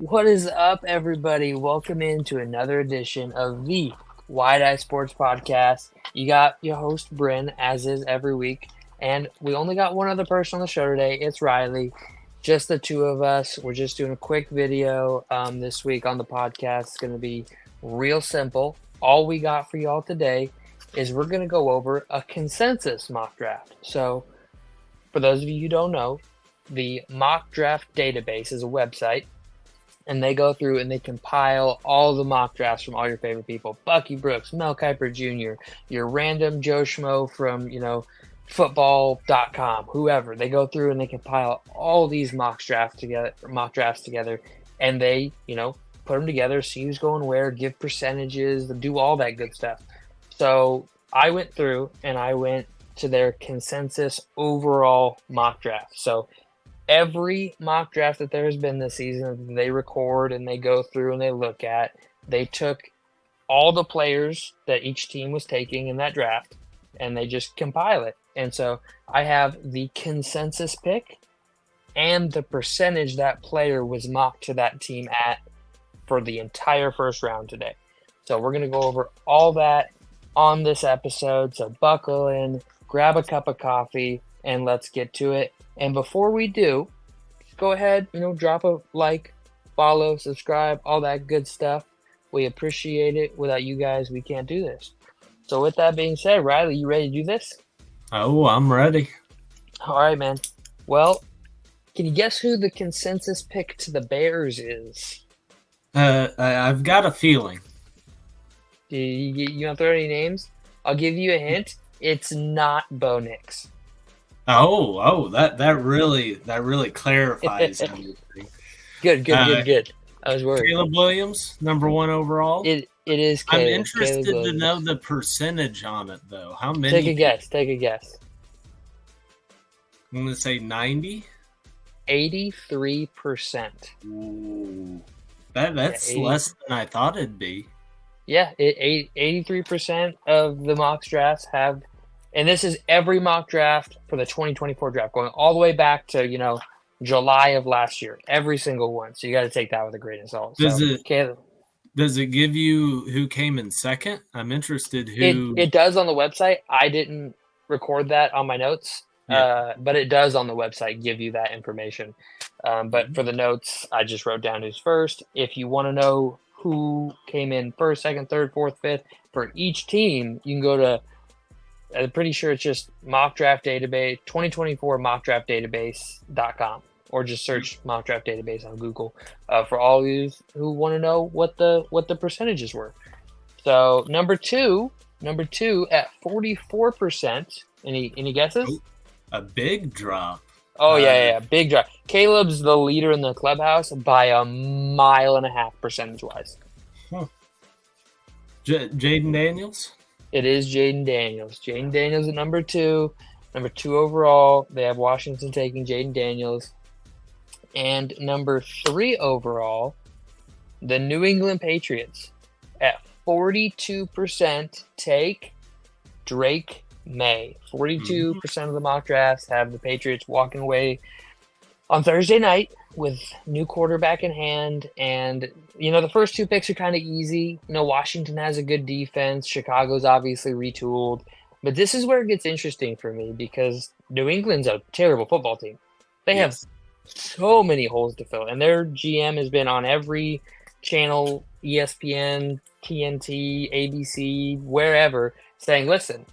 What is up, everybody? Welcome into another edition of the Wide Eye Sports Podcast. You got your host, Bren, as is every week. And we only got one other person on the show today. It's Riley. Just the two of us. We're just doing a quick video this week on the podcast. It's going to be real simple. All we got for y'all today is we're going to go over a consensus mock draft. So, for those of you who don't know, the mock draft database is a website, and they go through and they compile all the mock drafts from all your favorite people. Bucky Brooks, Mel Kiper Jr., your random Joe Schmo from, football.com, whoever. They go through and they compile all these mock drafts together, and they, put them together, see who's going where, give percentages, do all that good stuff. So I went through and I went to their consensus overall mock draft. So every mock draft that there has been this season, they record and they go through and they look at. They took all the players that each team was taking in that draft, and they just compile it. And so I have the consensus pick and the percentage that player was mocked to that team at for the entire first round today. So we're going to go over all that on this episode. So buckle in, grab a cup of coffee, and let's get to it. And before we do, go ahead, drop a like, follow, subscribe, all that good stuff. We appreciate it. Without you guys, we can't do this. So with that being said, Riley, you ready to do this? Oh, I'm ready. All right, man. Well, can you guess who the consensus pick to the Bears is? I've got a feeling. You want to throw any names? I'll give you a hint. It's not Bo Nix. Oh, that really clarifies everything. Good. I was worried. Caleb Williams, number 1 overall. It is Caleb. I'm interested to know the percentage on it, though. How many? Take a guess. I'm going to say 90. 83%. Ooh, that's less than I thought it'd be. Yeah, 83% of the mock drafts have. And this is every mock draft for the 2024 draft, going all the way back to, July of last year. Every single one. So you got to take that with a grain of salt. Does it give you who came in second? I'm interested who. It does on the website. I didn't record that on my notes, but it does on the website give you that information. But for the notes, I just wrote down who's first. If you want to know who came in first, second, third, fourth, fifth for each team, you can go to. I'm pretty sure it's just mock draft database 2024 mockdraftdatabase.com, or just search mock draft database on Google for all of you who want to know what the percentages were. So number two at 44%. Any guesses? A big drop. Oh yeah, big drop. Caleb's the leader in the clubhouse by 1.5 miles percentage wise. Jaden Daniels. It is Jaden Daniels. Jaden Daniels at number 2 overall. They have Washington taking Jaden Daniels. And number 3 overall, the New England Patriots at 42% take Drake May. 42% of the mock drafts have the Patriots walking away on Thursday night with new quarterback in hand. And, the first 2 picks are kind of easy. Washington has a good defense. Chicago's obviously retooled. But this is where it gets interesting for me, because New England's a terrible football team. They have so many holes to fill. And their GM has been on every channel, ESPN, TNT, ABC, wherever, saying, listen,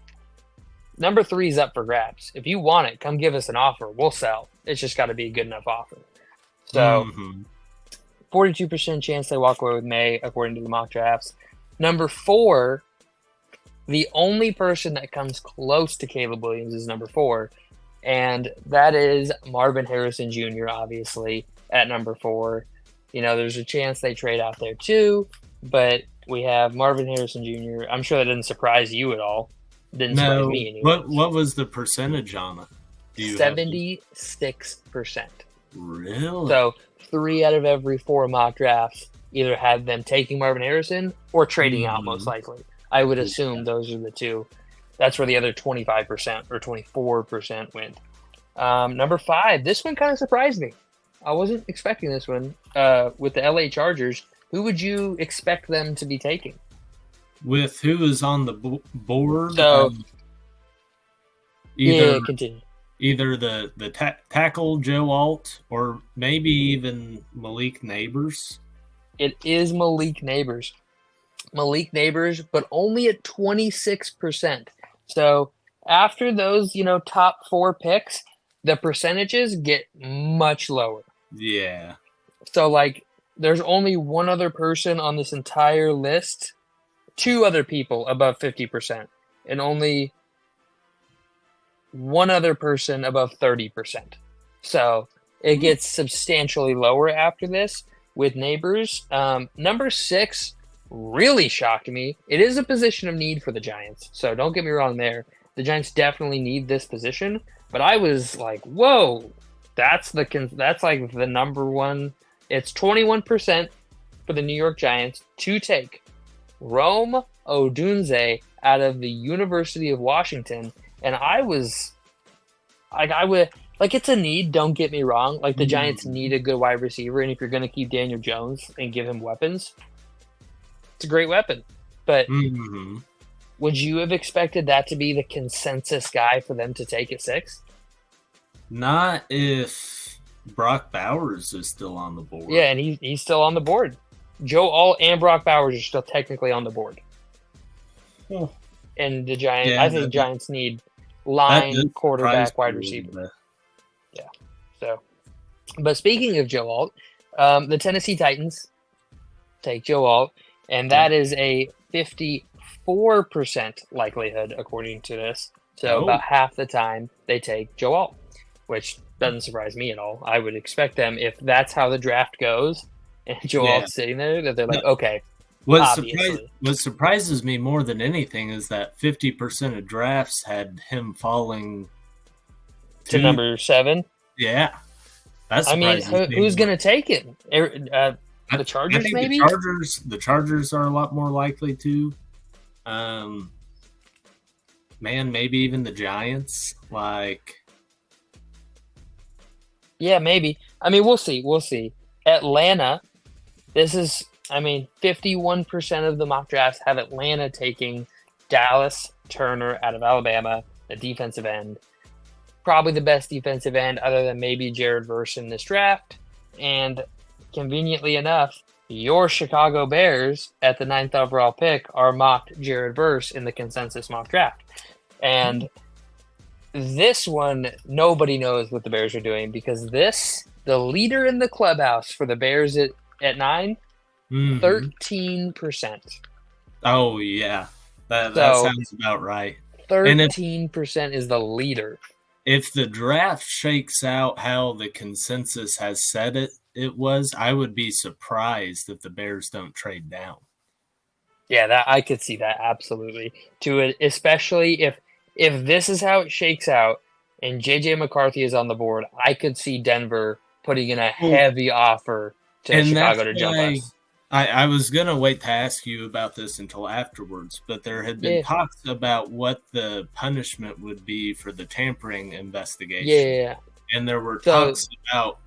number 3 is up for grabs. If you want it, come give us an offer. We'll sell. It's just got to be a good enough offer. So, 42% chance they walk away with May, according to the mock drafts. Number 4, the only person that comes close to Caleb Williams is number 4, and that is Marvin Harrison Jr., obviously, at number 4. There's a chance they trade out there too, but we have Marvin Harrison Jr. I'm sure that didn't surprise you at all. Didn't surprise me anyway. What was the percentage on it? 76%. Really? So 3 out of every 4 mock drafts either had them taking Marvin Harrison or trading out, most likely. I would assume those are the 2. That's where the other 25% or 24% went. Number 5, this one kind of surprised me. I wasn't expecting this one. With the LA Chargers, who would you expect them to be taking? With who is on the board? So, either continue. Either the tackle Joe Alt or maybe even Malik Neighbors. It is Malik Neighbors. But only at 26%. So after those, top 4 picks, the percentages get much lower. Yeah. So, there's only one other person on this entire list, 2 other people above 50%, and only one other person above 30%. So it gets substantially lower after this with Neighbors. Number 6 really shocked me. It is a position of need for the Giants, so don't get me wrong there. The Giants definitely need this position, but I was like, whoa, that's the number one. It's 21% for the New York Giants to take Rome Odunze out of the University of Washington. And it's a need, don't get me wrong. The Giants need a good wide receiver, and if you're going to keep Daniel Jones and give him weapons, it's a great weapon. But would you have expected that to be the consensus guy for them to take at 6? Not if Brock Bowers is still on the board. Yeah, and he's still on the board. Joe Alt and Brock Bowers are still technically on the board. Oh. And the Giants, I think Giants need line, quarterback, wide receiver. Yeah. So, but speaking of Joe Alt, the Tennessee Titans take Joe Alt, and that is a 54% likelihood according to this. So about half the time they take Joe Alt, which doesn't surprise me at all. I would expect them, if that's how the draft goes, and Joe Alt's sitting there, that they're like, okay. What surprises me more than anything is that 50% of drafts had him falling to number 7. Yeah, who's going to take it? The Chargers, maybe. The Chargers are a lot more likely to. Maybe even the Giants. Yeah, maybe. We'll see. Atlanta. This is. 51% of the mock drafts have Atlanta taking Dallas Turner out of Alabama, the defensive end. Probably the best defensive end other than maybe Jared Verse in this draft. And conveniently enough, your Chicago Bears at the 9th overall pick are mocked Jared Verse in the consensus mock draft. And this one, nobody knows what the Bears are doing, because the leader in the clubhouse for the Bears at 9, 13%. Oh, yeah. That sounds about right. 13% is the leader. If the draft shakes out how the consensus has said it was, I would be surprised if the Bears don't trade down. Yeah, I could see that absolutely. To it, especially if this is how it shakes out and JJ McCarthy is on the board, I could see Denver putting in a heavy offer to Chicago to jump us. I was going to wait to ask you about this until afterwards, but there had been talks about what the punishment would be for the tampering investigation. Yeah. And there were talks about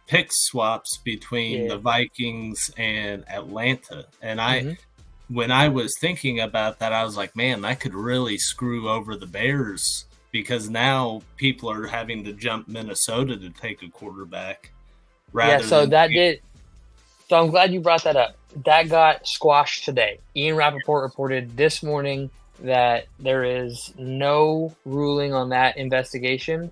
pick swaps between the Vikings and Atlanta. And when I was thinking about that, I was like, man, that could really screw over the Bears, because now people are having to jump Minnesota to take a quarterback. So I'm glad you brought that up. That got squashed today. Ian Rappaport reported this morning that there is no ruling on that investigation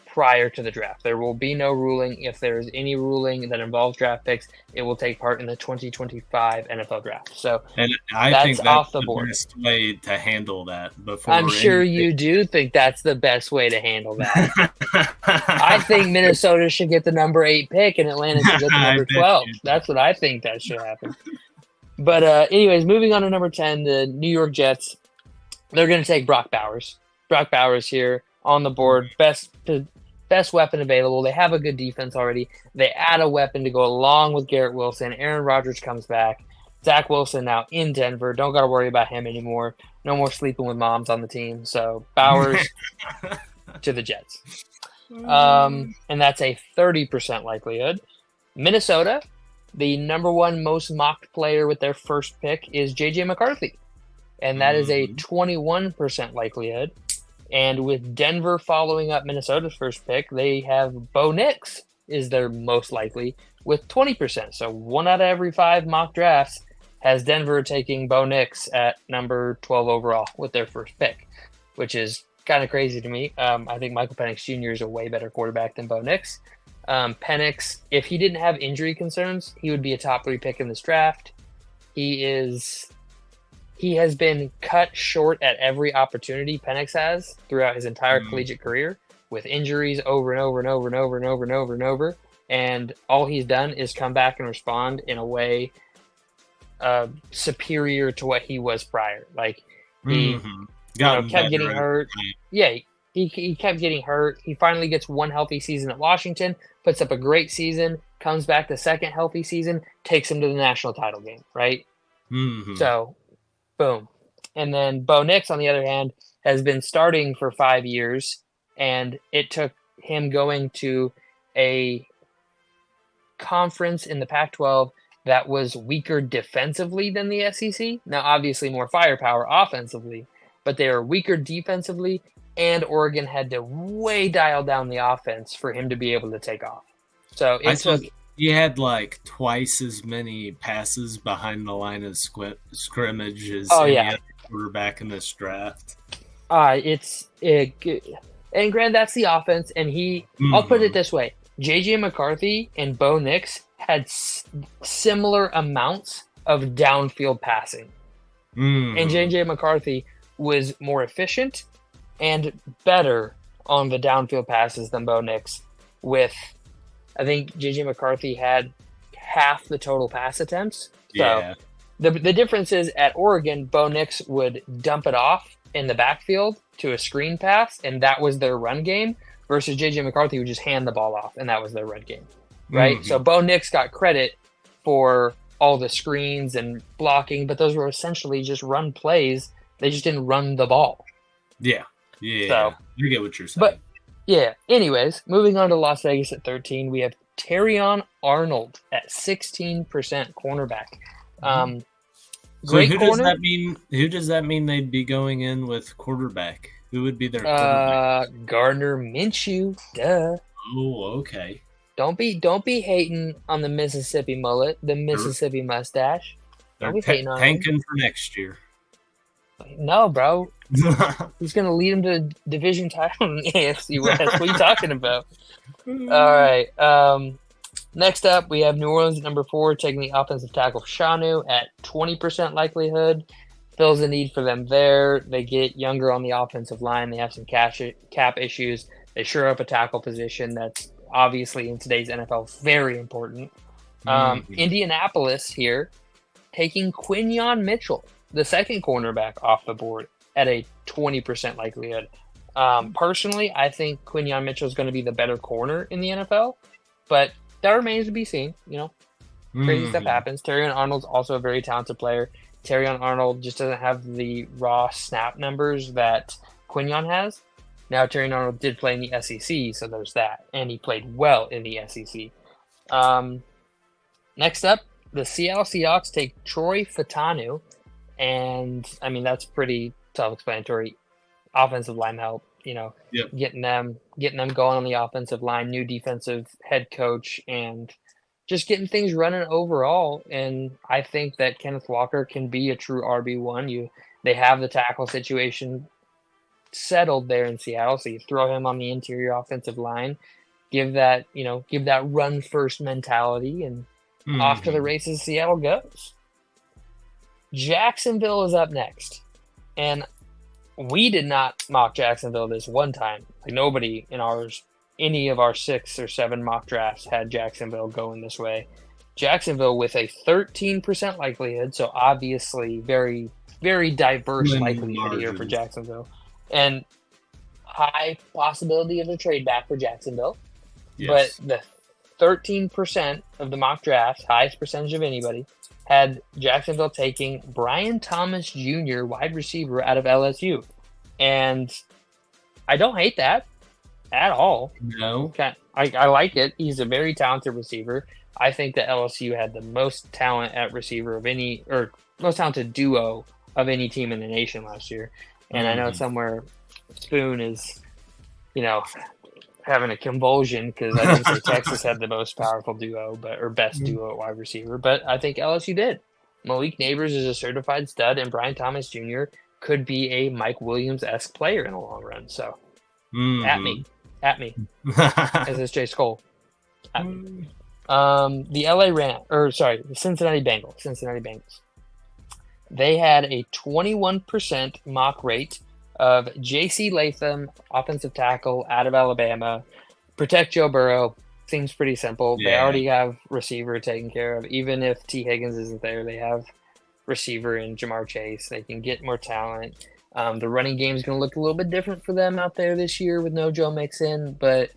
prior to the draft. There will be no ruling. If there is any ruling that involves draft picks, it will take part in the 2025 NFL draft. So I think that's off the board. Best way to handle that. I'm sure you do think that's the best way to handle that. I think Minnesota should get the number 8 pick and Atlanta should get the number 12. That's what I think that should happen. But anyways, moving on to number 10, the New York Jets. They're going to take Brock Bowers. Brock Bowers here on the board. Best weapon available. They have a good defense already. They add a weapon to go along with Garrett Wilson. Aaron Rodgers comes back. Zach Wilson now in Denver. Don't got to worry about him anymore. No more sleeping with moms on the team. So Bowers to the Jets. And that's a 30% likelihood. Minnesota, the number one most mocked player with their first pick is J.J. McCarthy, and that is a 21% likelihood. And with Denver following up Minnesota's first pick, they have Bo Nix is their most likely with 20%. So 1 out of every 5 mock drafts has Denver taking Bo Nix at number 12 overall with their first pick, which is kind of crazy to me. I think Michael Penix Jr. is a way better quarterback than Bo Nix. Penix, if he didn't have injury concerns, he would be a top 3 pick in this draft. He has been cut short at every opportunity Penix has throughout his entire collegiate career with injuries over and over and over and over and over and over and over. And all he's done is come back and respond in a way superior to what he was prior. Like he kept getting hurt. Yeah, he kept getting hurt. He finally gets one healthy season at Washington, puts up a great season, comes back the second healthy season, takes him to the national title game, right? So, boom. And then Bo Nix, on the other hand, has been starting for 5 years, and it took him going to a conference in the Pac-12 that was weaker defensively than the SEC. Now, obviously more firepower offensively, but they were weaker defensively, and Oregon had to way dial down the offense for him to be able to take off. So he had like twice as many passes behind the line of scrimmage as any other quarterback in this draft. And granted, that's the offense, and I'll put it this way. J.J. McCarthy and Bo Nix had similar amounts of downfield passing. And J.J. McCarthy was more efficient and better on the downfield passes than Bo Nix. With, I think J.J. McCarthy had half the total pass attempts. So the difference is at Oregon, Bo Nix would dump it off in the backfield to a screen pass, and that was their run game, versus J.J. McCarthy would just hand the ball off, and that was their run game. Right? So Bo Nix got credit for all the screens and blocking, but those were essentially just run plays. They just didn't run the ball. Yeah. So, you get what you're saying. But, anyways, moving on to Las Vegas at 13, we have Terrion Arnold at 16% cornerback. Great corner. Who does that mean they'd be going in with quarterback? Who would be their quarterback? Gardner Minshew. Duh. Oh, okay. Don't be hating on the Mississippi mullet, the Mississippi mustache. They're tanking for next year. No, bro. He's going to lead him to a division title in the AFC West. What are you talking about? All right. Next up, we have New Orleans at number 4, taking the offensive tackle Shanu at 20% likelihood. Fills a need for them there. They get younger on the offensive line. They have some cap issues. They shore up a tackle position that's obviously in today's NFL very important. Indianapolis here, taking Quinyon Mitchell, the second cornerback, off the board at a 20% likelihood. Personally, I think Quinyon Mitchell is going to be the better corner in the NFL, but that remains to be seen. Crazy stuff happens. Terrion Arnold's also a very talented player. Terrion Arnold just doesn't have the raw snap numbers that Quinyon has. Now, Terrion Arnold did play in the SEC, so there's that, and he played well in the SEC. Next up, the Seattle Seahawks take Troy Fautanu, and I mean that's pretty self-explanatory. Offensive line help, getting them going on the offensive line, new defensive head coach, and just getting things running overall. And I think that Kenneth Walker can be a true RB1. They have the tackle situation settled there in Seattle, so you throw him on the interior offensive line, give that run first mentality, and off to the races Seattle goes. Jacksonville is up next, and we did not mock Jacksonville this one time. Like nobody in any of our 6 or 7 mock drafts had Jacksonville going this way. Jacksonville with a 13% likelihood, so obviously very, very diverse likelihood here for Jacksonville. And high possibility of a trade back for Jacksonville. Yes. But the 13% of the mock drafts, highest percentage of anybody, had Jacksonville taking Brian Thomas Jr., wide receiver out of LSU. And I don't hate that. at all. No. Okay. I like it. He's a very talented receiver. I think that LSU had the most talent at receiver of any, or most talented duo of any team in the nation last year. And I know somewhere Spoon is, having a convulsion because I didn't say Texas had the most powerful duo, or best duo at wide receiver, but I think LSU did. Malik Neighbors is a certified stud, and Brian Thomas Jr. could be a Mike Williams-esque player in the long run. So, at me, as is Jay Skoll. The Cincinnati Bengals. They had a 21% mock rate of J.C. Latham, offensive tackle out of Alabama. Protect Joe Burrow. Seems pretty simple. Yeah. They already have receiver taken care of. Even if T. Higgins isn't there, they have receiver in Jamar Chase. They can get more talent. The running game is going to look a little bit different for them out there this year with no Joe Mixon. But,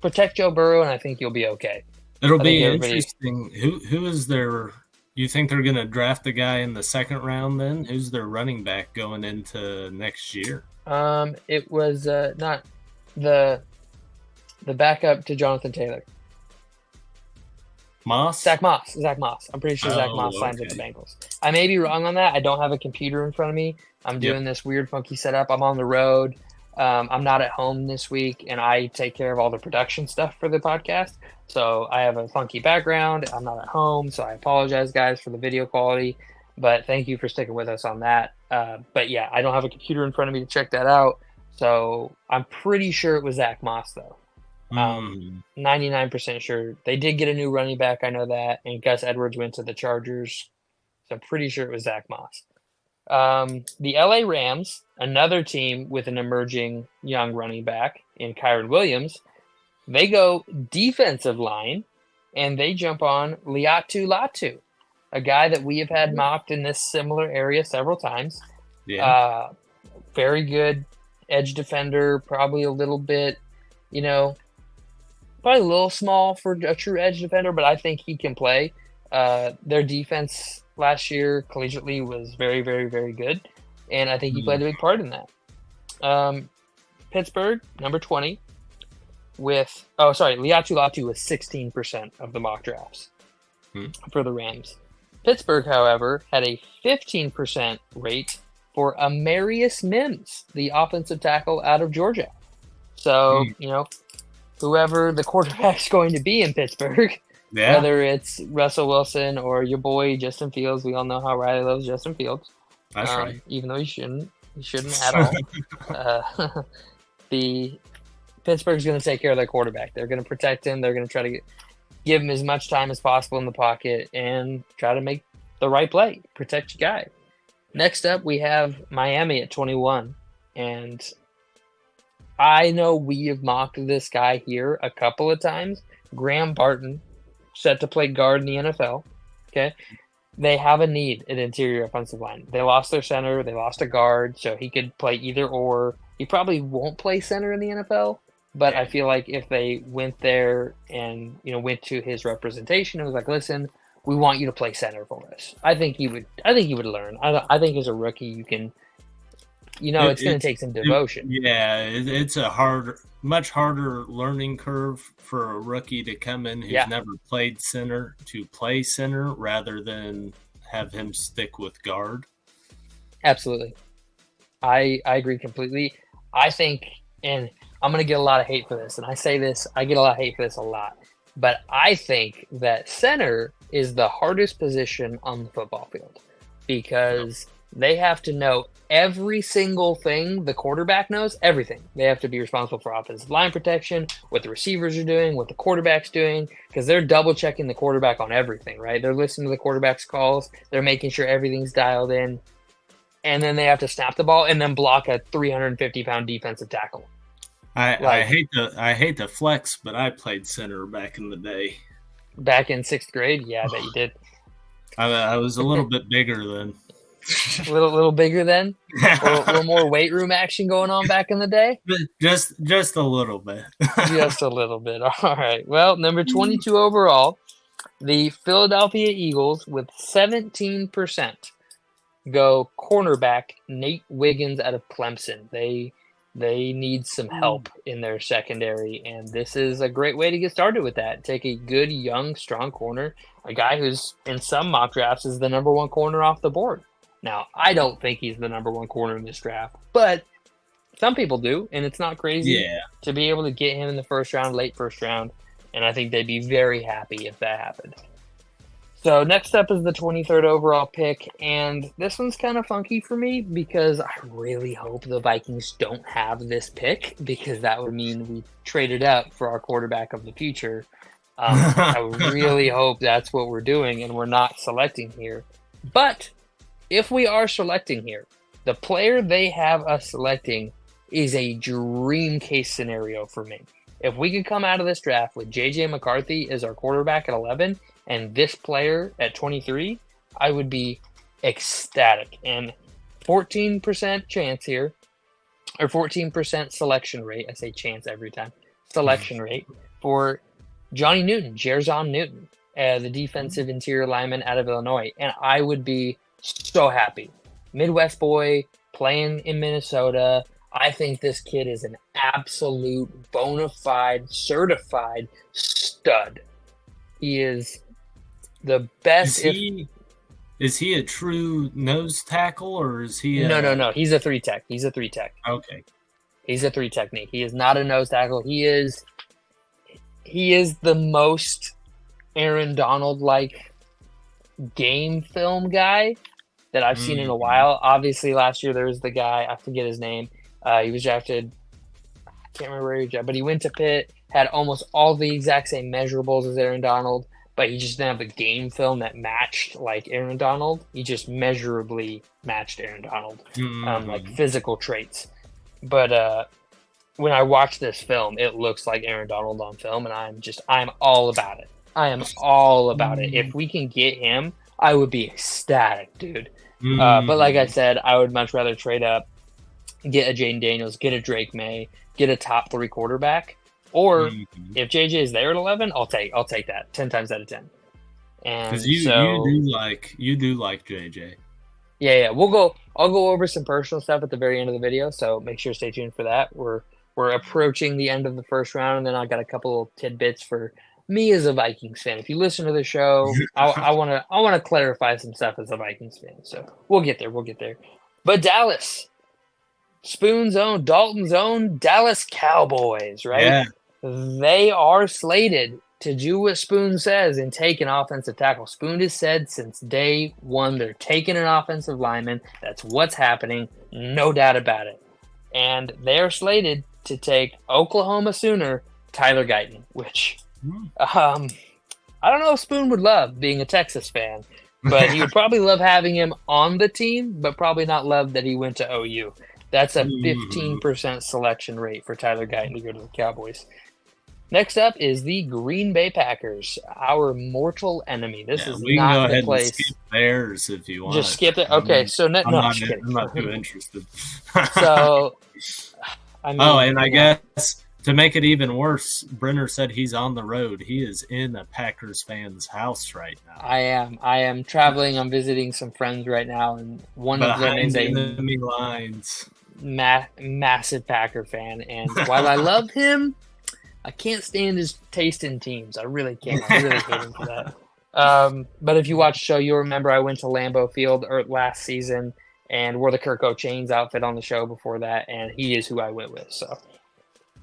protect Joe Burrow, and I think you'll be okay. It'll be interesting. Who is their – you think they're going to draft the guy in the second round then? Who's their running back going into next year? It was not the backup to Jonathan Taylor. Moss? Zach Moss. I'm pretty sure Zach Moss signs with the Bengals. I may be wrong on that. I don't have a computer in front of me. I'm doing this weird, funky setup. I'm on the road. I'm not at home this week, and I take care of all the production stuff for the podcast. So I have a funky background. I'm not at home, so I apologize, guys, for the video quality. But thank you for sticking with us on that. But, yeah, I don't have a computer in front of me to check that out. So I'm pretty sure it was Zach Moss, though. 99% sure. They did get a new running back, I know that. And Gus Edwards went to the Chargers. So I'm pretty sure it was Zach Moss. The LA Rams, another team with an emerging young running back in Kyron Williams, they go defensive line, and they jump on Liatu Latu, a guy that we have had mocked in this similar area several times. Yeah. Very good edge defender, probably a little bit, probably a little small for a true edge defender, but I think he can play. Their defense last year collegiately was very, very, very good, and I think he played a big part in that. Pittsburgh, number 20, Liatu Latu was 16% of the mock drafts for the Rams. Pittsburgh, however, had a 15% rate for Amarius Mims, the offensive tackle out of Georgia. So, whoever the quarterback's going to be in Pittsburgh, whether it's Russell Wilson or your boy Justin Fields, we all know how Riley loves Justin Fields. That's right. Even though he shouldn't at all. The Pittsburgh's going to take care of their quarterback. They're going to protect him. They're going to try to give him as much time as possible in the pocket and try to make the right play. Protect your guy. Next up, we have Miami at 21. And I know we have mocked this guy here a couple of times. Graham Barton, set to play guard in the NFL. Okay. They have a need at interior offensive line. They lost their center. They lost a guard, so he could play either or. He probably won't play center in the NFL, but I feel like if they went there and went to his representation and was like, "Listen, we want you to play center for us," I think he would learn. I think as a rookie, you can. It's going to take some devotion. It's a much harder learning curve for a rookie to come in who's never played center to play center rather than have him stick with guard. Absolutely. I agree completely. I think, and I'm going to get a lot of hate for this, and I say this, I get a lot of hate for this a lot, but I think that center is the hardest position on the football field because they have to know every single thing the quarterback knows, everything. They have to be responsible for offensive line protection, what the receivers are doing, what the quarterback's doing, because they're double-checking the quarterback on everything, right? They're listening to the quarterback's calls. They're making sure everything's dialed in. And then they have to snap the ball and then block a 350-pound defensive tackle. I hate the flex, but I played center back in the day. Back in 6th grade? Yeah, I bet you did. I was a little bit bigger then. A little bigger then? A little more weight room action going on back in the day? Just a little bit. Just a little bit. All right. Well, number 22 overall, the Philadelphia Eagles with 17% go cornerback Nate Wiggins out of Clemson. They They need some help in their secondary, and this is a great way to get started with that. Take a good, young, strong corner, a guy who's in some mock drafts is the number one corner off the board. Now, I don't think he's the number one corner in this draft, but some people do, and it's not crazy to be able to get him in the first round, late first round, and I think they'd be very happy if that happened. So next up is the 23rd overall pick, and this one's kind of funky for me because I really hope the Vikings don't have this pick because that would mean we traded up for our quarterback of the future. I really hope that's what we're doing and we're not selecting here. But if we are selecting here, the player they have us selecting is a dream case scenario for me. If we could come out of this draft with J.J. McCarthy as our quarterback at 11 and this player at 23, I would be ecstatic. And 14% chance here, or 14% selection rate. I say chance every time. Selection rate for Johnny Newton, Jerzon Newton, the defensive interior lineman out of Illinois. And I would be so happy. Midwest boy playing in Minnesota. I think this kid is an absolute bona fide, certified stud. He is the best. Is he a true nose tackle or is he? No. He's a 3-tech. Okay. He's a 3 technique. He is not a nose tackle. He is the most Aaron Donald-like game film guy that I've seen in a while. Obviously, last year there was the guy, I forget his name. He was drafted, I can't remember where he was drafted, but he went to Pitt, had almost all the exact same measurables as Aaron Donald, but he just didn't have the game film that matched like Aaron Donald. He just measurably matched Aaron Donald, like physical traits. But when I watch this film, it looks like Aaron Donald on film, and I'm all about it. I am all about it. If we can get him, I would be ecstatic, dude. But like I said, I would much rather trade up, get a Jaden Daniels, get a Drake May, get a top 3 quarterback. Or if JJ is there at 11, I'll take that 10 times out of 10. And because you do like JJ. Yeah. I'll go over some personal stuff at the very end of the video, so make sure to stay tuned for that. We're approaching the end of the first round, and then I got a couple of tidbits for me as a Vikings fan. If you listen to the show, I want to clarify some stuff as a Vikings fan. So we'll get there. But Dallas, Spoon's own, Dalton's own Dallas Cowboys, right? Yeah. They are slated to do what Spoon says and take an offensive tackle. Spoon has said since day one they're taking an offensive lineman. That's what's happening, no doubt about it. And they're slated to take Oklahoma Sooner Tyler Guyton, which I don't know if Spoon would love being a Texas fan, but he would probably love having him on the team, but probably not love that he went to OU. That's a 15% selection rate for Tyler Guyton to go to the Cowboys. Next up is the Green Bay Packers, our mortal enemy. This is not the place. And skip theirs if you want. Just skip it. Okay, I'm not too interested. So, I mean, and I guess to make it even worse, Brenner said he's on the road. He is in a Packers fan's house right now. I am traveling. I'm visiting some friends right now, and one of them is enemy lines. Massive Packer fan. And while I love him, I can't stand his taste in teams. I really can't. I really hate him for that. But if you watch the show, you'll remember I went to Lambeau Field last season and wore the Kirk O'Chains outfit on the show before that, and he is who I went with. So,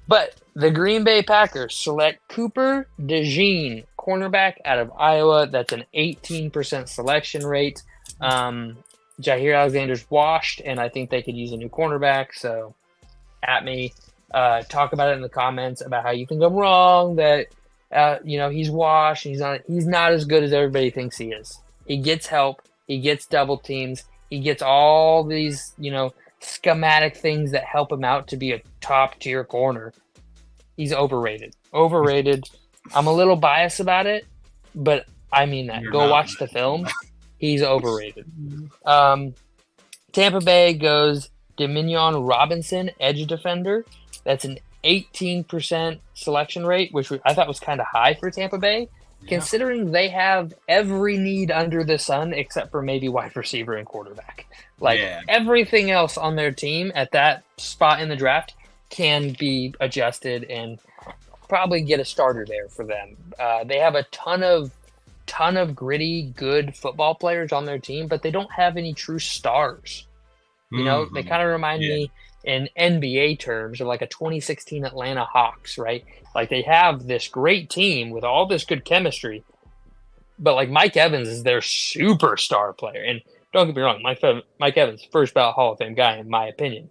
but the Green Bay Packers select Cooper DeJean, cornerback out of Iowa. That's an 18% selection rate. Jair Alexander's washed, and I think they could use a new cornerback. So, at me. Talk about it in the comments about how you think I'm wrong, that he's washed, he's not as good as everybody thinks he is. He gets help, he gets double teams, he gets all these, schematic things that help him out to be a top tier corner. He's overrated. I'm a little biased about it, but I mean that. Go watch the film. He's overrated. Tampa Bay goes Dominion Robinson, edge defender. That's an 18% selection rate, which I thought was kind of high for Tampa Bay, considering they have every need under the sun except for maybe wide receiver and quarterback. Everything else on their team at that spot in the draft can be adjusted and probably get a starter there for them. They have a ton of gritty, good football players on their team, but they don't have any true stars. You know, they kind of remind me in NBA terms of like a 2016 Atlanta Hawks, right? Like they have this great team with all this good chemistry, but like Mike Evans is their superstar player. And don't get me wrong, Mike Evans, first ballot Hall of Fame guy, in my opinion.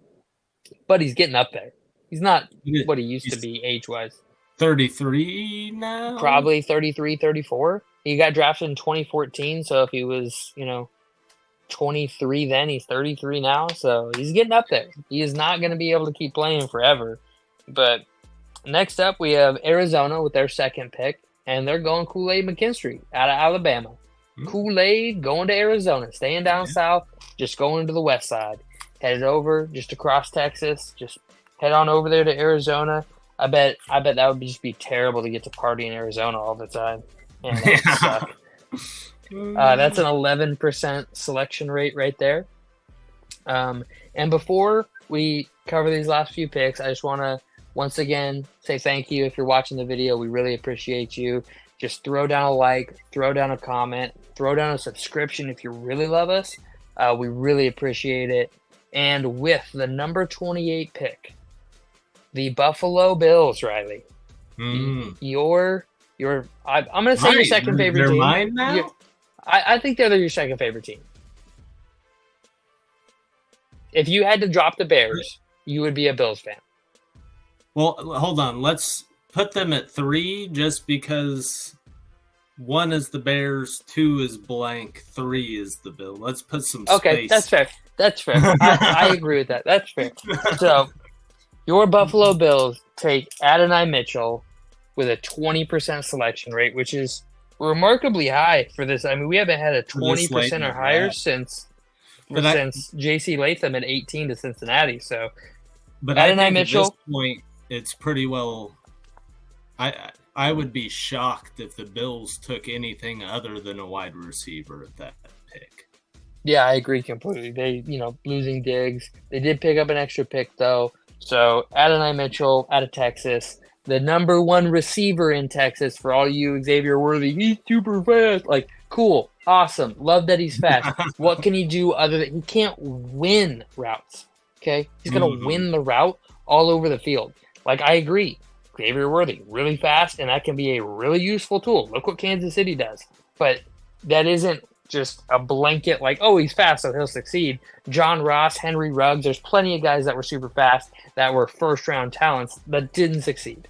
But he's getting up there. He's not what he used to be age-wise. 33 now? Probably 33, 34. He got drafted in 2014, so if he was, 23 then, he's 33 now, so he's getting up there. He is not going to be able to keep playing forever. But next up, we have Arizona with their second pick, and they're going Kool-Aid McKinstry out of Alabama. Kool-Aid going to Arizona, staying down south, just going to the west side. Headed over just across Texas, just head on over there to Arizona. I bet that would just be terrible to get to party in Arizona all the time. And that would suck. That's an 11% selection rate right there. And before we cover these last few picks, I just want to once again say thank you if you're watching the video. We really appreciate you. Just throw down a like, throw down a comment, throw down a subscription if you really love us. We really appreciate it. And with the number 28 pick, the Buffalo Bills, Riley. I'm going to say your second favorite team. They're mine now? I think they're your second favorite team. If you had to drop the Bears, you would be a Bills fan. Well, hold on. Let's put them at 3 just because 1 is the Bears, 2 is blank, 3 is the Bill. Let's put some space. Okay, that's fair. That's fair. I agree with that. That's fair. So, your Buffalo Bills take Adonai Mitchell with a 20% selection rate, which is remarkably high for this. I mean, we haven't had a 20% or higher since J.C. Latham at 18 to Cincinnati. So, but Adonai Mitchell, at this point, it's pretty well. I would be shocked if the Bills took anything other than a wide receiver at that pick. Yeah, I agree completely. They, losing Diggs. They did pick up an extra pick, though. So, Adonai Mitchell out of Texas, the number 1 receiver in Texas for all you Xavier Worthy. He's super fast. Like, cool. Awesome. Love that he's fast. What can he do other than – he can't win routes, okay? He's going to win the route all over the field. Like, I agree. Xavier Worthy, really fast, and that can be a really useful tool. Look what Kansas City does. But that isn't just a blanket like, oh, he's fast, so he'll succeed. John Ross, Henry Ruggs, there's plenty of guys that were super fast that were first-round talents that didn't succeed.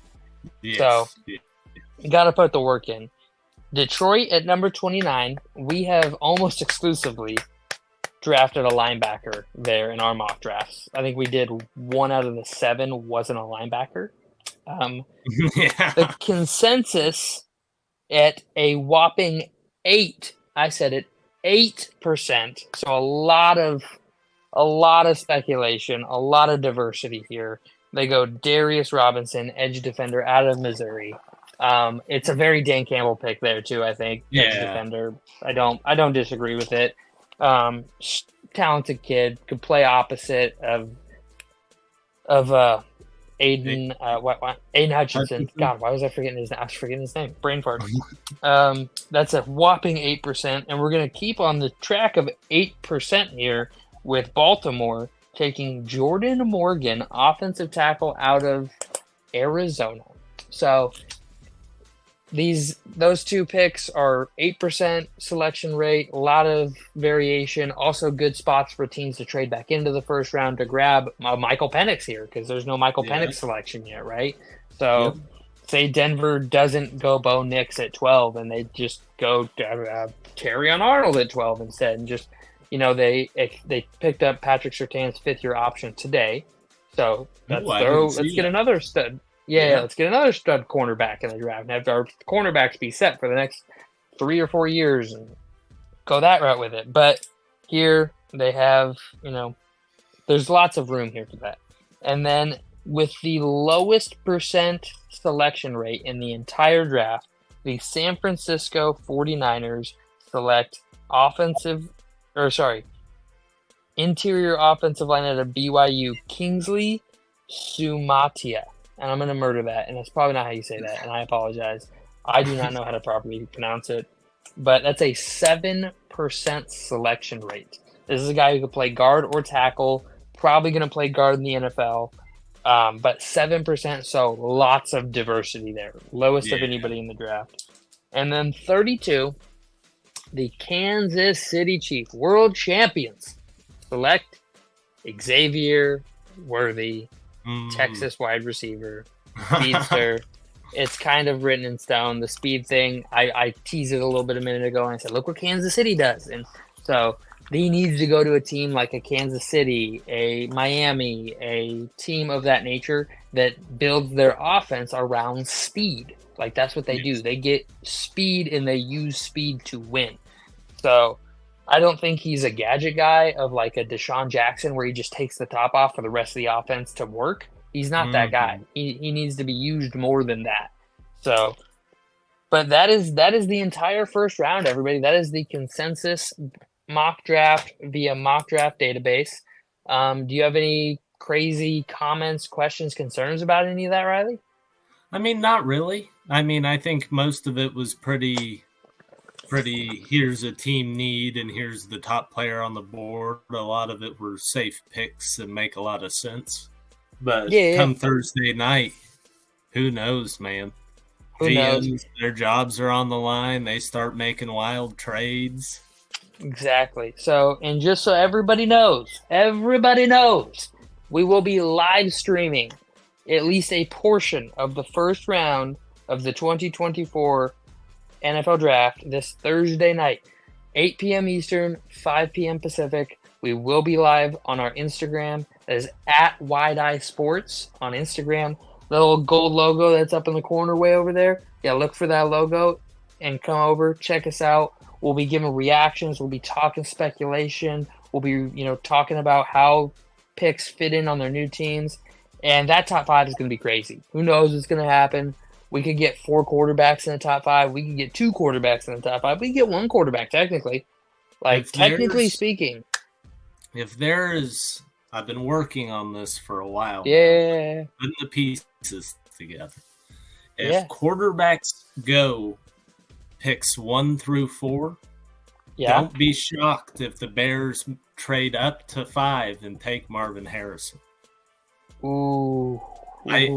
Yes. So you got to put the work in. Detroit at number 29, we have almost exclusively drafted a linebacker there in our mock drafts. I think we did 1 out of the 7 wasn't a linebacker. The consensus at a whopping 8, I said it, 8%. So a lot of speculation, a lot of diversity here. They go Darius Robinson, edge defender out of Missouri. It's a very Dan Campbell pick there too, I think. Yeah. Edge defender. I don't disagree with it. Talented kid, could play opposite of Aiden Hutchinson. God, why was I forgetting his name? I was forgetting his name. Brain fart. That's a whopping 8%, and we're going to keep on the track of 8% here with Baltimore taking Jordan Morgan, offensive tackle out of Arizona. So those 2 picks are 8% selection rate, a lot of variation, also good spots for teams to trade back into the first round to grab Michael Penix here because there's no Michael Penix selection yet, right? So say Denver doesn't go Bo Nix at 12 and they just go Terrion Arnold at 12 instead, and just they picked up Patrick Surtain's 5th-year option today, so let's get another stud. Yeah, let's get another stud cornerback in the draft and have our cornerbacks be set for the next 3 or 4 years and go that route with it. But here they have, there's lots of room here for that. And then with the lowest percent selection rate in the entire draft, the San Francisco 49ers select interior offensive line out of BYU, Kingsley Sumatia. And I'm going to murder that, and that's probably not how you say that, and I apologize. I do not know how to properly pronounce it. But that's a 7% selection rate. This is a guy who could play guard or tackle, probably going to play guard in the NFL, but 7%, so lots of diversity there. Lowest of anybody in the draft. And then 32, the Kansas City Chiefs, world champions, select Xavier Worthy, Texas wide receiver, speedster. It's kind of written in stone. The speed thing, I teased it a little bit a minute ago, and I said, look what Kansas City does. And so he needs to go to a team like a Kansas City, a Miami, a team of that nature that builds their offense around speed. Like, that's what they do. They get speed, and they use speed to win. So I don't think he's a gadget guy of like a Deshaun Jackson where he just takes the top off for the rest of the offense to work. He's not that guy. He needs to be used more than that. So, but that is the entire first round, everybody. That is the consensus mock draft via mock draft database. Do you have any crazy comments, questions, concerns about any of that, Riley? I mean, not really. I mean, I think most of it was pretty here's a team need and here's the top player on the board. A lot of it were safe picks that make a lot of sense. But come Thursday night, who knows, man? Who knows? Their jobs are on the line. They start making wild trades. Exactly. So, and just so everybody knows, we will be live streaming at least a portion of the first round of the 2024 NFL Draft this Thursday night, 8 p.m. Eastern, 5 p.m. Pacific. We will be live on our Instagram. That is at Wide Eye Sports on Instagram. The little gold logo that's up in the corner way over there. Yeah, look for that logo and come over, check us out. We'll be giving reactions. We'll be talking speculation. We'll be, talking about how picks fit in on their new teams. And that top 5 is going to be crazy. Who knows what's going to happen? We could get 4 quarterbacks in the top 5. We could get 2 quarterbacks in the top 5. We could get 1 quarterback, technically. Technically speaking. If there is, I've been working on this for a while. Yeah. Now, putting the pieces together. If quarterbacks go picks 1 through 4, don't be shocked if the Bears trade up to 5 and take Marvin Harrison. Ooh. I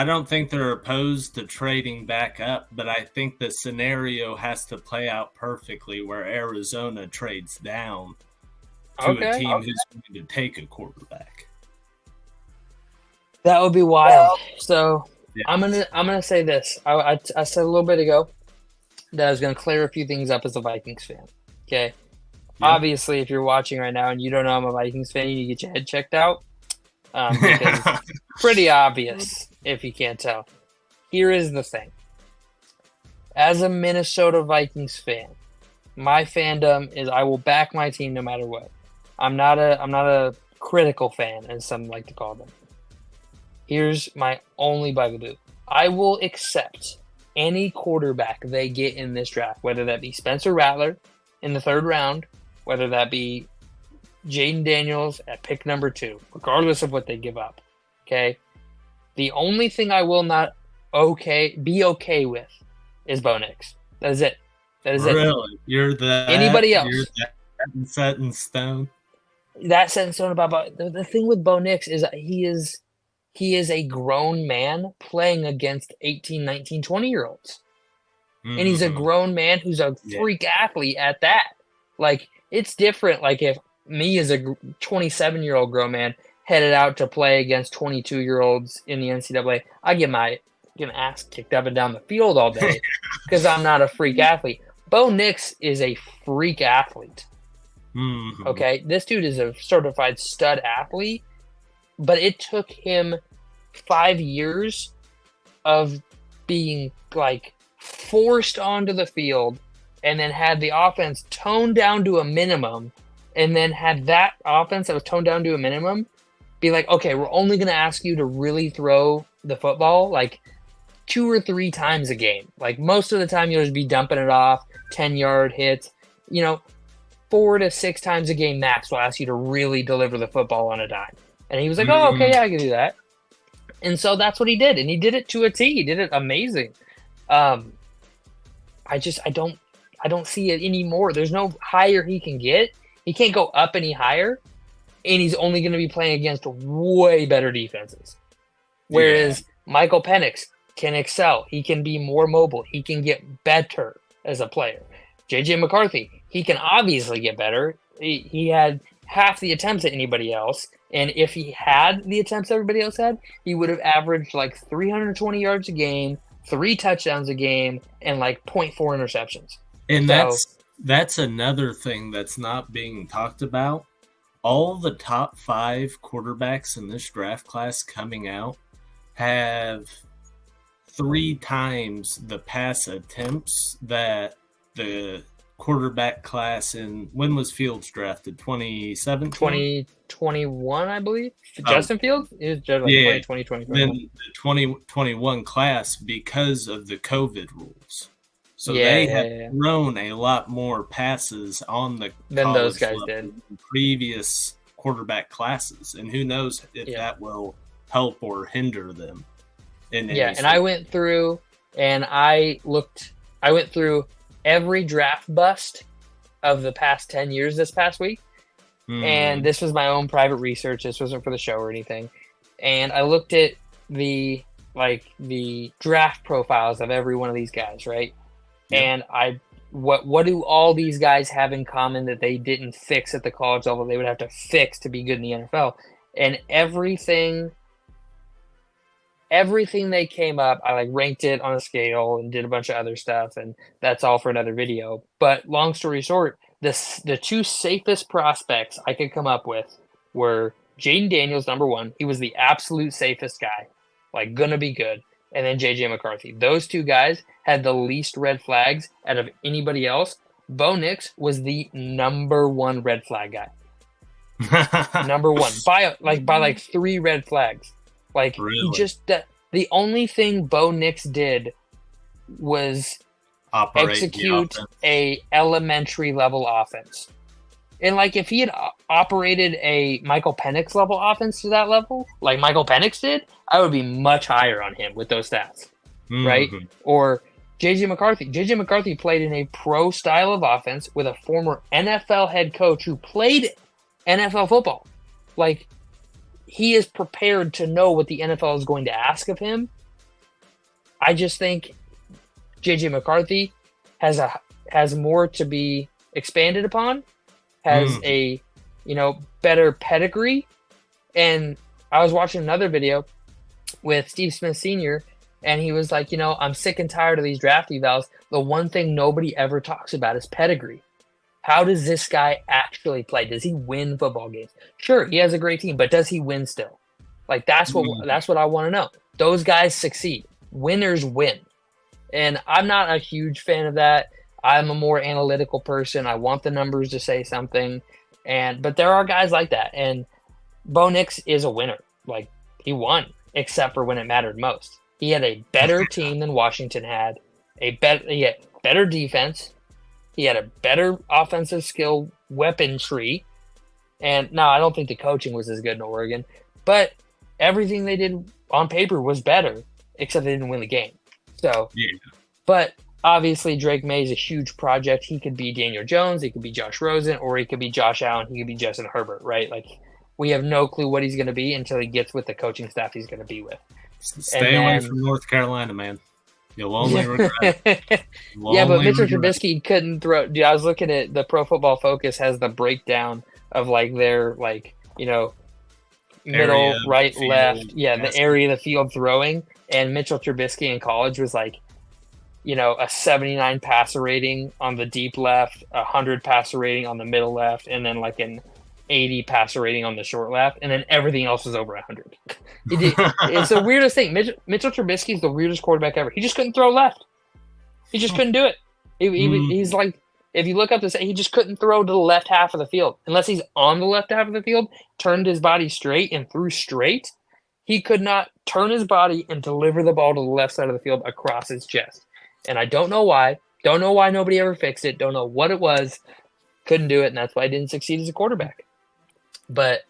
don't think they're opposed to trading back up, but I think the scenario has to play out perfectly where Arizona trades down to a team who's going to take a quarterback. That would be wild. So I'm gonna say this. I said a little bit ago that I was gonna clear a few things up as a Vikings fan. Okay. Yeah. Obviously, if you're watching right now and you don't know I'm a Vikings fan, you need to get your head checked out. Because it's pretty obvious if you can't tell. Here is the thing. As a Minnesota Vikings fan, my fandom is I will back my team no matter what. I'm not a critical fan, as some like to call them. Here's my only bugaboo. I will accept any quarterback they get in this draft, whether that be Spencer Rattler in the 3rd round, whether that be Jaden Daniels at pick number 2, regardless of what they give up. Okay? The only thing I will not be okay with is Bo Nix. That is it. Really? You're anybody else? You're that set in stone? That set in stone about the thing with Bo Nix is he is a grown man playing against 18, 19, 20-year-olds. Mm-hmm. And he's a grown man who's a freak athlete at that. Like, it's different. Like, if me as a 27-year-old grown man headed out to play against 22-year-olds in the NCAA, I get my ass kicked up and down the field all day because I'm not a freak athlete. Bo Nix is a freak athlete. Mm-hmm. Okay? This dude is a certified stud athlete, but it took him 5 years of being, like, forced onto the field and then had the offense toned down to a minimum, and then had that offense that was toned down to a minimum be like, okay, we're only going to ask you to really throw the football like 2 or 3 times a game. Like, most of the time you'll just be dumping it off, 10-yard hits. 4 to 6 times a game max will ask you to really deliver the football on a dime. And he was like, oh, okay, yeah, I can do that. And so that's what he did. And he did it to a T. He did it amazing. I don't see it anymore. There's no higher he can get. He can't go up any higher. And he's only going to be playing against way better defenses. Whereas Michael Penix can excel. He can be more mobile. He can get better as a player. J.J. McCarthy, he can obviously get better. He had half the attempts at anybody else. And if he had the attempts everybody else had, he would have averaged like 320 yards a game, 3 touchdowns a game, and like 0.4 interceptions. And that's another thing that's not being talked about. All the top 5 quarterbacks in this draft class coming out have 3 times the pass attempts that the quarterback class in, when was Fields drafted? 2017? 2021, I believe. Justin Fields? It was just like 2020. Then the 2021 class, because of the COVID rules. So they have thrown a lot more passes on the than those guys did in previous quarterback classes. And who knows if that will help or hinder them. And I went through and I went through every draft bust of the past 10 years this past week. And this was my own private research. This wasn't for the show or anything. And I looked at the draft profiles of every one of these guys, right? And what do all these guys have in common that they didn't fix at the college level they would have to fix to be good in the NFL? And everything they came up, I like ranked it on a scale and did a bunch of other stuff, and that's all for another video. But long story short, the 2 safest prospects I could come up with were Jaden Daniels, number 1. He was the absolute safest guy, like gonna be good. And then J.J. McCarthy. Those 2 guys had the least red flags out of anybody else. Bo Nix was the number 1 red flag guy. Number 1 by 3 red flags. Like really? He just the only thing Bo Nix did was execute a elementary level offense. And like if he had operated a Michael Penix level offense to that level, like Michael Penix did, I would be much higher on him with those stats, right? Or J.J. McCarthy. J.J. McCarthy played in a pro style of offense with a former NFL head coach who played NFL football. Like he is prepared to know what the NFL is going to ask of him. I just think J.J. McCarthy has more to be expanded upon. Has a, better pedigree. And I was watching another video with Steve Smith Sr., and he was like, I'm sick and tired of these draft evals. The one thing nobody ever talks about is pedigree. How does this guy actually play? Does he win football games? Sure, he has a great team, but does he win still? Like, that's what I want to know. Those guys succeed. Winners win. And I'm not a huge fan of that. I'm a more analytical person. I want the numbers to say something. But there are guys like that. And Bo Nix is a winner. Like, he won, except for when it mattered most. He had a better team than Washington had. He had better defense. He had a better offensive skill weapon tree. And no, I don't think the coaching was as good in Oregon. But everything they did on paper was better, except they didn't win the game. So, but obviously, Drake May is a huge project. He could be Daniel Jones, he could be Josh Rosen, or he could be Josh Allen, he could be Justin Herbert, right? Like, we have no clue what he's going to be until he gets with the coaching staff he's going to be with. Stay away from North Carolina, man. You'll only regret it. But Mitchell Trubisky couldn't throw. Dude, I was looking at the Pro Football Focus has the breakdown of their middle, area, right, field, left. Yeah, the area of the field throwing. And Mitchell Trubisky in college was a 79 passer rating on the deep left, 100 passer rating on the middle left, and then an 80 passer rating on the short left, and then everything else was over 100. It's the weirdest thing. Mitchell Trubisky is the weirdest quarterback ever. He just couldn't throw left. He just couldn't do it. He's like, if you look up he just couldn't throw to the left half of the field. Unless he's on the left half of the field, turned his body straight and threw straight, he could not turn his body and deliver the ball to the left side of the field across his chest. And I don't know why. Don't know why nobody ever fixed it. Don't know what it was. Couldn't do it, and that's why I didn't succeed as a quarterback. But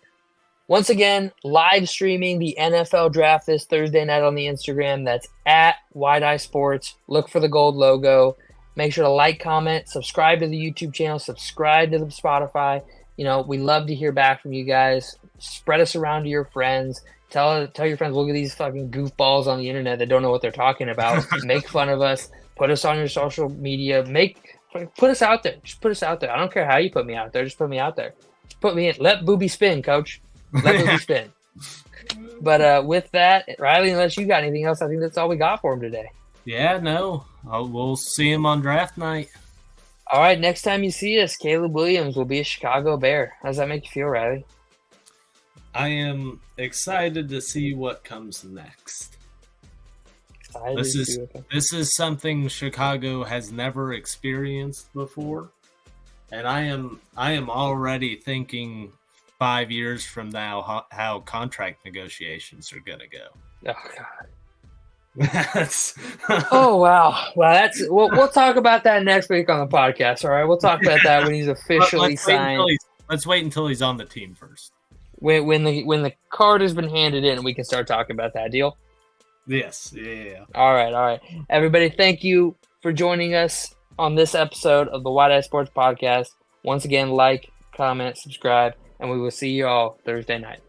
Once again, live streaming the NFL draft this Thursday night on the Instagram. That's at Wide Eye Sports. Look for the gold logo. Make sure to like, comment, subscribe to the YouTube channel, subscribe to the Spotify. We love to hear back from you guys. Spread us around to your friends. Tell your friends, look at these fucking goofballs on the internet that don't know what they're talking about. Make fun of us. Put us on your social media. Put us out there. Just put us out there. I don't care how you put me out there. Just put me out there. Just put me in. Let Booby spin, coach. Let Booby spin. But with that, Riley, unless you got anything else, I think that's all we got for him today. Yeah, no. We'll see him on draft night. All right, next time you see us, Caleb Williams will be a Chicago Bear. How does that make you feel, Riley? I am excited to see what comes next. This is something Chicago has never experienced before, and I am already thinking 5 years from now how contract negotiations are going to go. Oh God. Oh wow! Well, we'll talk about that next week on the podcast. All right, we'll talk about that when he's officially signed. Let's wait until he's on the team first. When the card has been handed in, we can start talking about that deal. Yes. Yeah. All right. Everybody, thank you for joining us on this episode of the Wide Eye Sports Podcast. Once again, like, comment, subscribe, and we will see you all Thursday night.